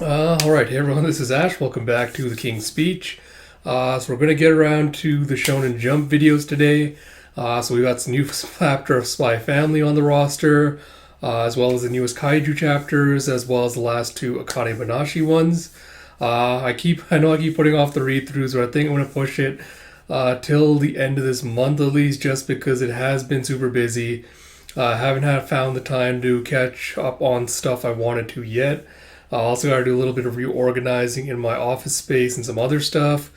Alright, hey everyone, this is Ash. Welcome back to The King's Speech. So we're going to get around to the Shonen Jump videos today. So we got some new chapter of Spy Family on the roster, as well as the newest Kaiju chapters, as well as the last two Akane Banashi ones. I know I keep putting off the read-throughs, but I think I'm going to push it till the end of this month at least, just because it has been super busy. I haven't found the time to catch up on stuff I wanted to yet. I also got to do a little bit of reorganizing in my office space and some other stuff.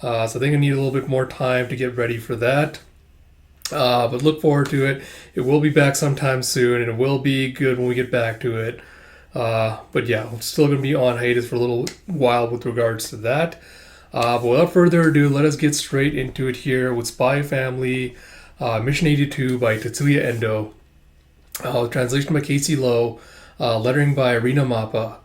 So I think I need a little bit more time to get ready for that. But look forward to it. It will be back sometime soon, and it will be good when we get back to it. But yeah, I'm still going to be on hiatus for a little while with regards to that. But without further ado, let us get straight into it here with Spy Family, Mission 82 by Tetsuya Endo. Translation by Casey Lowe. Lettering by Rina Mappa.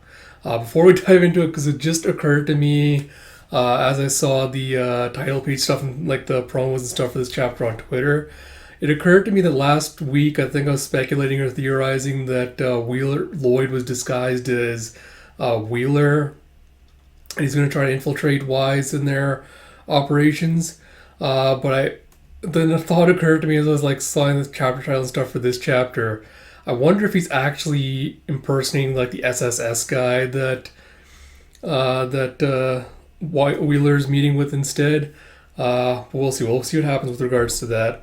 Before we dive into it, because it just occurred to me as I saw the title page stuff and like the promos and stuff for this chapter on Twitter, it occurred to me that last week I think I was speculating or theorizing that Lloyd was disguised as Wheeler, and he's going to try to infiltrate Wise in their operations. Then a thought occurred to me as I was like sawing the chapter title and stuff for this chapter. I wonder if he's actually impersonating like the SSS guy that Wheeler's meeting with instead. But we'll see. We'll see what happens with regards to that.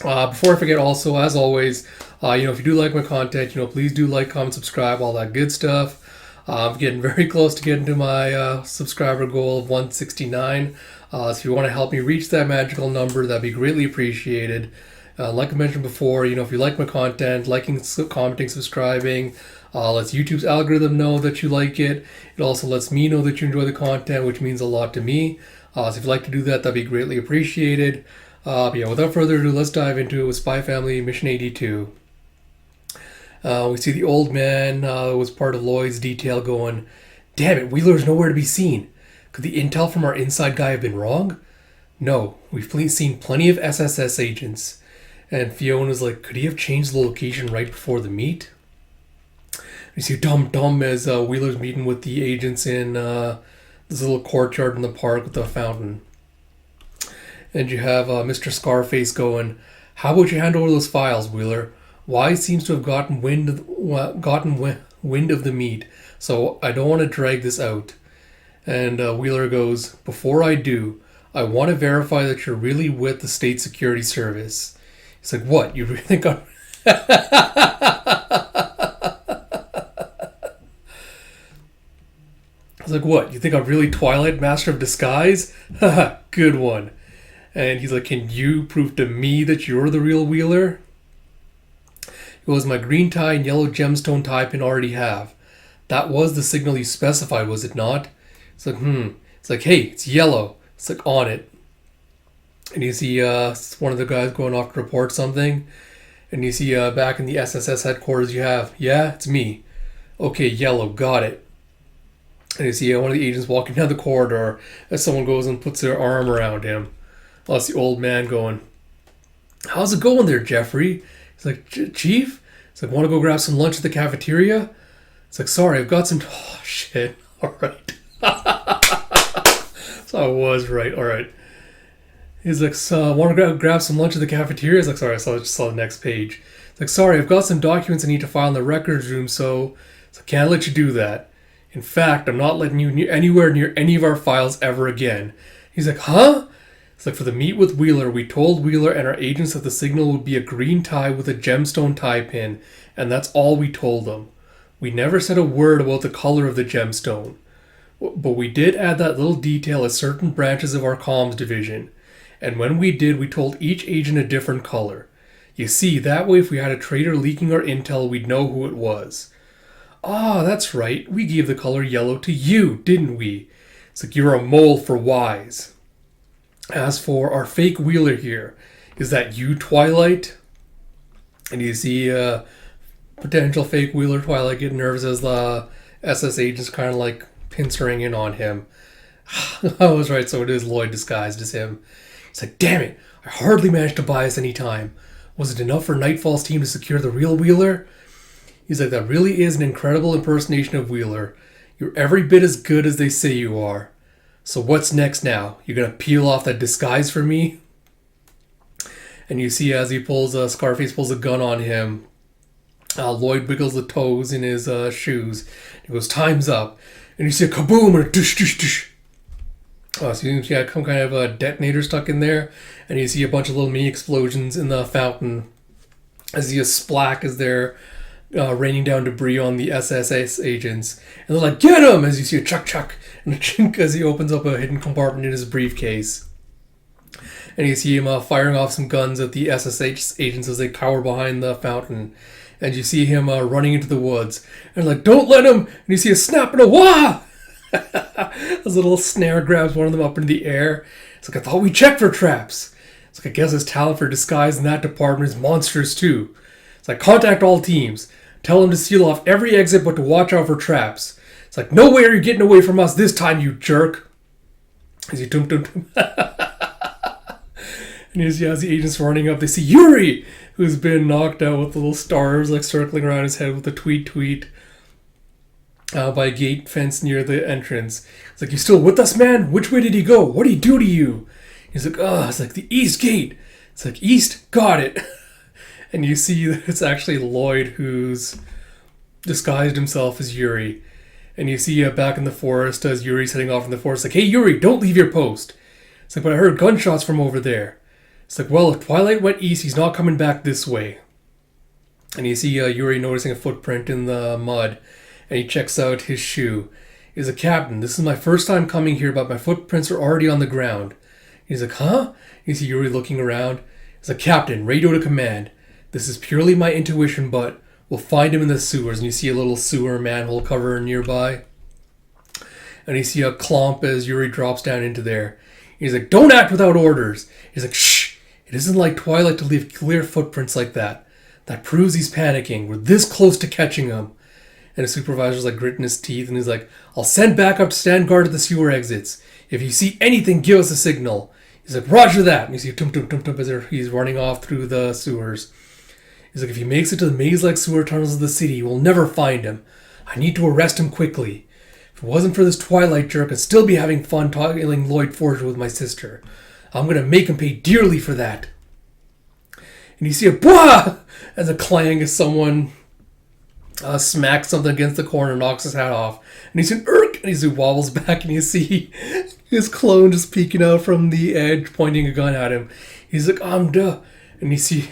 Before I forget, also as always, if you do like my content, please do like, comment, subscribe, all that good stuff. I'm getting very close to getting to my subscriber goal of 169. So if you want to help me reach that magical number, that'd be greatly appreciated. Like I mentioned before, if you like my content, liking, commenting, subscribing, lets YouTube's algorithm know that you like it. It also lets me know that you enjoy the content, which means a lot to me. So if you'd like to do that, that'd be greatly appreciated. But yeah, without further ado, let's dive into it with Spy Family Mission 82. We see the old man who was part of Lloyd's detail going, "Damn it, Wheeler's nowhere to be seen. Could the intel from our inside guy have been wrong? No, we've seen plenty of SSS agents." And Fiona's like, could he have changed the location right before the meet? You see Dum as Wheeler's meeting with the agents in this little courtyard in the park with the fountain. And you have Mr. Scarface going, "How about you hand over those files, Wheeler? Wise seems to have gotten wind of the meet, so I don't want to drag this out." And Wheeler goes, "Before I do, I want to verify that you're really with the State Security Service." He's like, "What? You really think I'm..." I was like, "What? You think I'm really Twilight Master of Disguise? Haha, good one." And he's like, "Can you prove to me that you're the real Wheeler?" He goes, "My green tie and yellow gemstone tie pin already have. That was the signal you specified, was it not?" It's like, It's like, "Hey, it's yellow." It's like, "On it." And you see one of the guys going off to report something. And you see back in the SSS headquarters you have, "Yeah, it's me." "Okay, yellow, got it." And you see one of the agents walking down the corridor as someone goes and puts their arm around him. Well, that's the old man going, "How's it going there, Jeffrey?" He's like, "Chief?" He's like, "Want to go grab some lunch at the cafeteria?" It's like, "Sorry, I've got some..." Oh, shit. All right. So I was right. All right. He's like, "So, want to grab some lunch at the cafeteria?" He's like, "Sorry, I just saw the next page." He's like, "Sorry, I've got some documents I need to file in the records room, so can't let you do that. In fact, I'm not letting you anywhere near any of our files ever again." He's like, "Huh?" It's like, "For the meet with Wheeler, we told Wheeler and our agents that the signal would be a green tie with a gemstone tie pin, and that's all we told them. We never said a word about the color of the gemstone. But we did add that little detail as certain branches of our comms division. And when we did, we told each agent a different color. You see, that way if we had a traitor leaking our intel, we'd know who it was." "Ah, that's right. We gave the color yellow to you, didn't we?" It's like, "You're a mole for Wise. As for our fake Wheeler here, is that you, Twilight?" And you see potential fake Wheeler Twilight get nervous as the SS agents kind of like pincering in on him. I was right, so it is Lloyd disguised as him. He's like, "Damn it, I hardly managed to buy us any time. Was it enough for Nightfall's team to secure the real Wheeler?" He's like, "That really is an incredible impersonation of Wheeler. You're every bit as good as they say you are. So what's next now? You're gonna peel off that disguise for me?" And you see as he pulls, Scarface pulls a gun on him. Lloyd wiggles the toes in his shoes. He goes, "Time's up." And you see a kaboom and a dish, dish, dish. So you got some kind of a detonator stuck in there. And you see a bunch of little mini explosions in the fountain. As you see a splack as they're raining down debris on the SSS agents. And they're like, "Get him!" As you see a chuck chuck and a chink as he opens up a hidden compartment in his briefcase. And you see him firing off some guns at the SSH agents as they cower behind the fountain. And you see him running into the woods. And like, "Don't let him!" And you see a snap and a wah! As a little snare grabs one of them up into the air. It's like, "I thought we checked for traps." It's like, I guess his talent for disguise in that department is monstrous too. It's like, "Contact all teams. Tell them to seal off every exit but to watch out for traps." It's like, "No way are you getting away from us this time, you jerk." As you dum dum dum. And as the agents running up, they see Yuri, who's been knocked out with little stars like circling around his head with a tweet by a gate fence near the entrance. It's like, "You still with us, man? Which way did he go? What did he do to you?" He's like, "Oh, it's like the east gate." It's like, "East? Got it." And you see that it's actually Lloyd who's disguised himself as Yuri. And you see back in the forest as Yuri's heading off in the forest, like, "Hey, Yuri, don't leave your post." It's like, "But I heard gunshots from over there." It's like, "Well, if Twilight went east, he's not coming back this way." And you see Yuri noticing a footprint in the mud. And he checks out his shoe. He's like, "Captain, this is my first time coming here, but my footprints are already on the ground." He's like, "Huh?" You see Yuri looking around. He's like, "Captain, radio to command. This is purely my intuition, but we'll find him in the sewers." And you see a little sewer manhole cover nearby. And you see a clomp as Yuri drops down into there. He's like, "Don't act without orders." He's like, "Shh. It isn't like Twilight to leave clear footprints like that. That proves he's panicking. We're this close to catching him." And the supervisor's like gritting his teeth and he's like, "I'll send backup to stand guard at the sewer exits. If you see anything, give us a signal." He's like, "Roger that." And you see tum tum tum tum as he's running off through the sewers. He's like, "If he makes it to the maze-like sewer tunnels of the city, we'll never find him. I need to arrest him quickly. If it wasn't for this Twilight jerk, I'd still be having fun toggling Lloyd Forger with my sister. I'm going to make him pay dearly for that." And you see a bwah as a clang as someone smacks something against the corner, knocks his hat off. And he's an irk, and he wobbles back, and you see his clone just peeking out from the edge, pointing a gun at him. He's like, "I'm duh." And you see...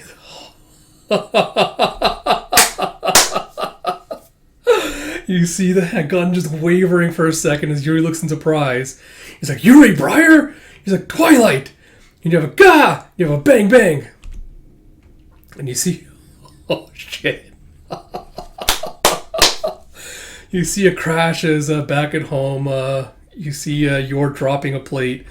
You see the gun just wavering for a second as Yuri looks in surprise. He's like, "Yuri Breyer?" He's like, "Twilight!" And you have a gah! You have a bang bang! And you see... Oh, shit. You see a crash as back at home, you see Yor dropping a plate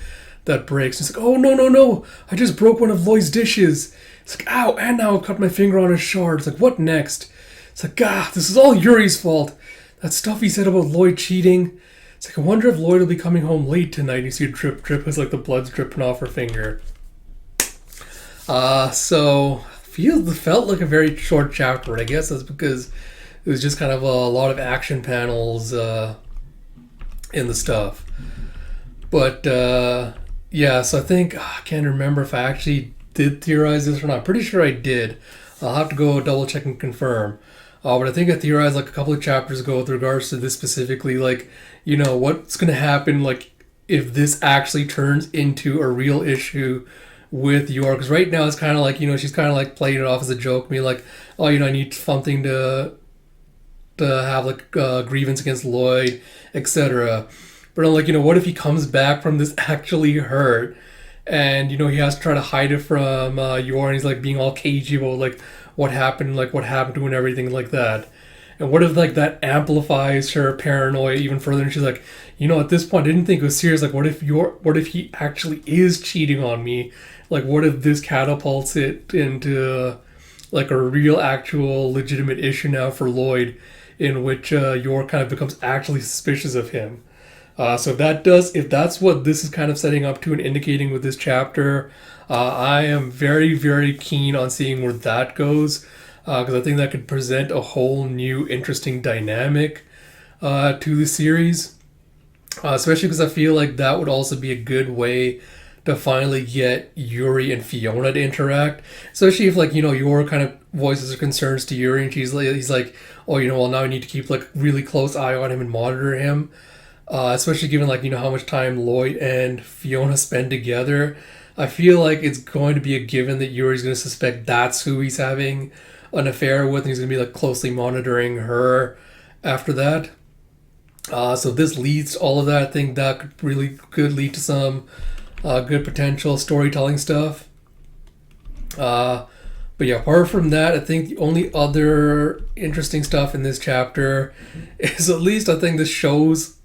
that breaks. It's like, "Oh, no, no, no. I just broke one of Lloyd's dishes." It's like, "Ow, and now I've cut my finger on a shard." It's like, "What next?" It's like, "Ah, this is all Yuri's fault. That stuff he said about Lloyd cheating." It's like, "I wonder if Lloyd will be coming home late tonight." And you see a drip drip as like the blood's dripping off her finger. So felt like a very short chapter, and I guess that's because it was just kind of a lot of action panels in the stuff. But yeah, so I think I can't remember if I actually did theorize this or not. Pretty sure I did. I'll have to go double check and confirm. But I think I theorized like a couple of chapters ago with regards to this specifically, like, you know, what's going to happen, like, if this actually turns into a real issue with Yor. Because right now it's kind of like, you know, she's kind of like playing it off as a joke, me like, "Oh, you know, I need something to have like grievance against Lloyd, etc." But I'm like, you know, what if he comes back from this actually hurt, and you know he has to try to hide it from Yor, and he's like being all cagey about like what happened to him and everything like that. And what if like that amplifies her paranoia even further, and she's like, you know, at this point I didn't think it was serious. Like, what if he actually is cheating on me? Like, what if this catapults it into like a real, actual, legitimate issue now for Lloyd, in which Yor kind of becomes actually suspicious of him. So if that's what this is kind of setting up to and indicating with this chapter, I am very, very keen on seeing where that goes, because I think that could present a whole new interesting dynamic to the series, especially because I feel like that would also be a good way to finally get Yuri and Fiona to interact. Especially if, like, Yor kind of voices her concerns to Yuri, and he's like, oh, well, now I need to keep like really close eye on him and monitor him. Especially given, like, how much time Lloyd and Fiona spend together. I feel like it's going to be a given that Yuri's going to suspect that's who he's having an affair with, and he's going to be like closely monitoring her after that. So this leads to all of that. I think that could lead to some good potential storytelling stuff. But yeah, apart from that, I think the only other interesting stuff in this chapter is, at least I think this shows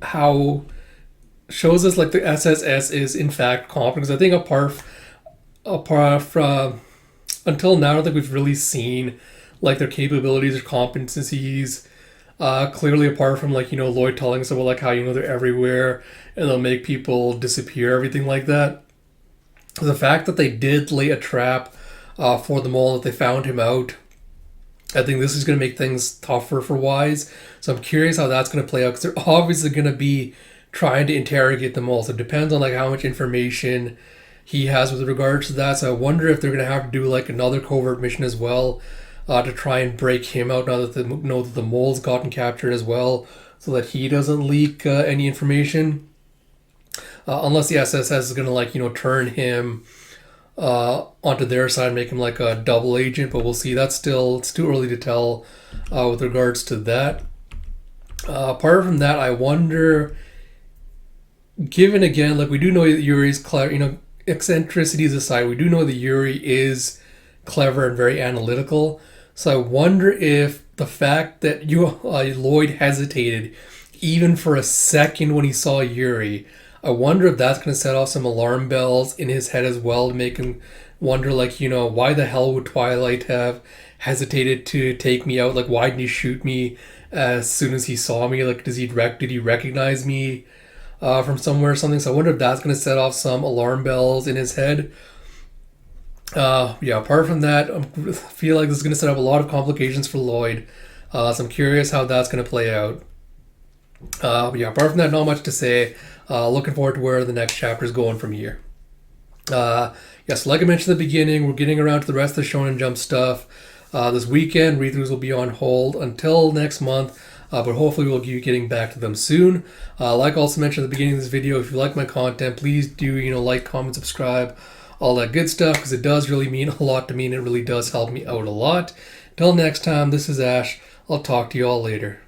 us like the SSS is in fact competent. Because I think apart from until now, I don't think we've really seen like their capabilities or competencies. Clearly, apart from like Lloyd telling us about like how they're everywhere and they'll make people disappear, everything like that. The fact that they did lay a trap for the mole, that they found him out, I think this is going to make things tougher for Wise. So I'm curious how that's going to play out, because they're obviously going to be trying to interrogate them all. So it depends on like how much information he has with regards to that. So I wonder if they're going to have to do like another covert mission as well, to try and break him out now that they know that the mole's gotten captured as well, so that he doesn't leak any information. Unless the SSS is going to like turn him onto their side, make him like a double agent, but we'll see. It's too early to tell with regards to that. Apart from that, I wonder, given again, like, we do know that Yuri's clever, eccentricities aside, we do know that Yuri is clever and very analytical. So I wonder if the fact that Lloyd hesitated even for a second when he saw Yuri, I wonder if that's going to set off some alarm bells in his head as well, to make him wonder, like, why the hell would Twilight have hesitated to take me out? Like, why didn't he shoot me as soon as he saw me? Like, did he recognize me from somewhere or something? So I wonder if that's going to set off some alarm bells in his head. Apart from that, I feel like this is going to set up a lot of complications for Lloyd. So I'm curious how that's going to play out. Apart from that, not much to say. Looking forward to where the next chapter is going from here. Yes, like I mentioned at the beginning, we're getting around to the rest of the Shonen Jump stuff. This weekend, read-throughs will be on hold until next month, but hopefully we'll be getting back to them soon. Like I also mentioned at the beginning of this video, if you like my content, please do like, comment, subscribe, all that good stuff, because it does really mean a lot to me, and it really does help me out a lot. Till next time, this is Ash. I'll talk to you all later.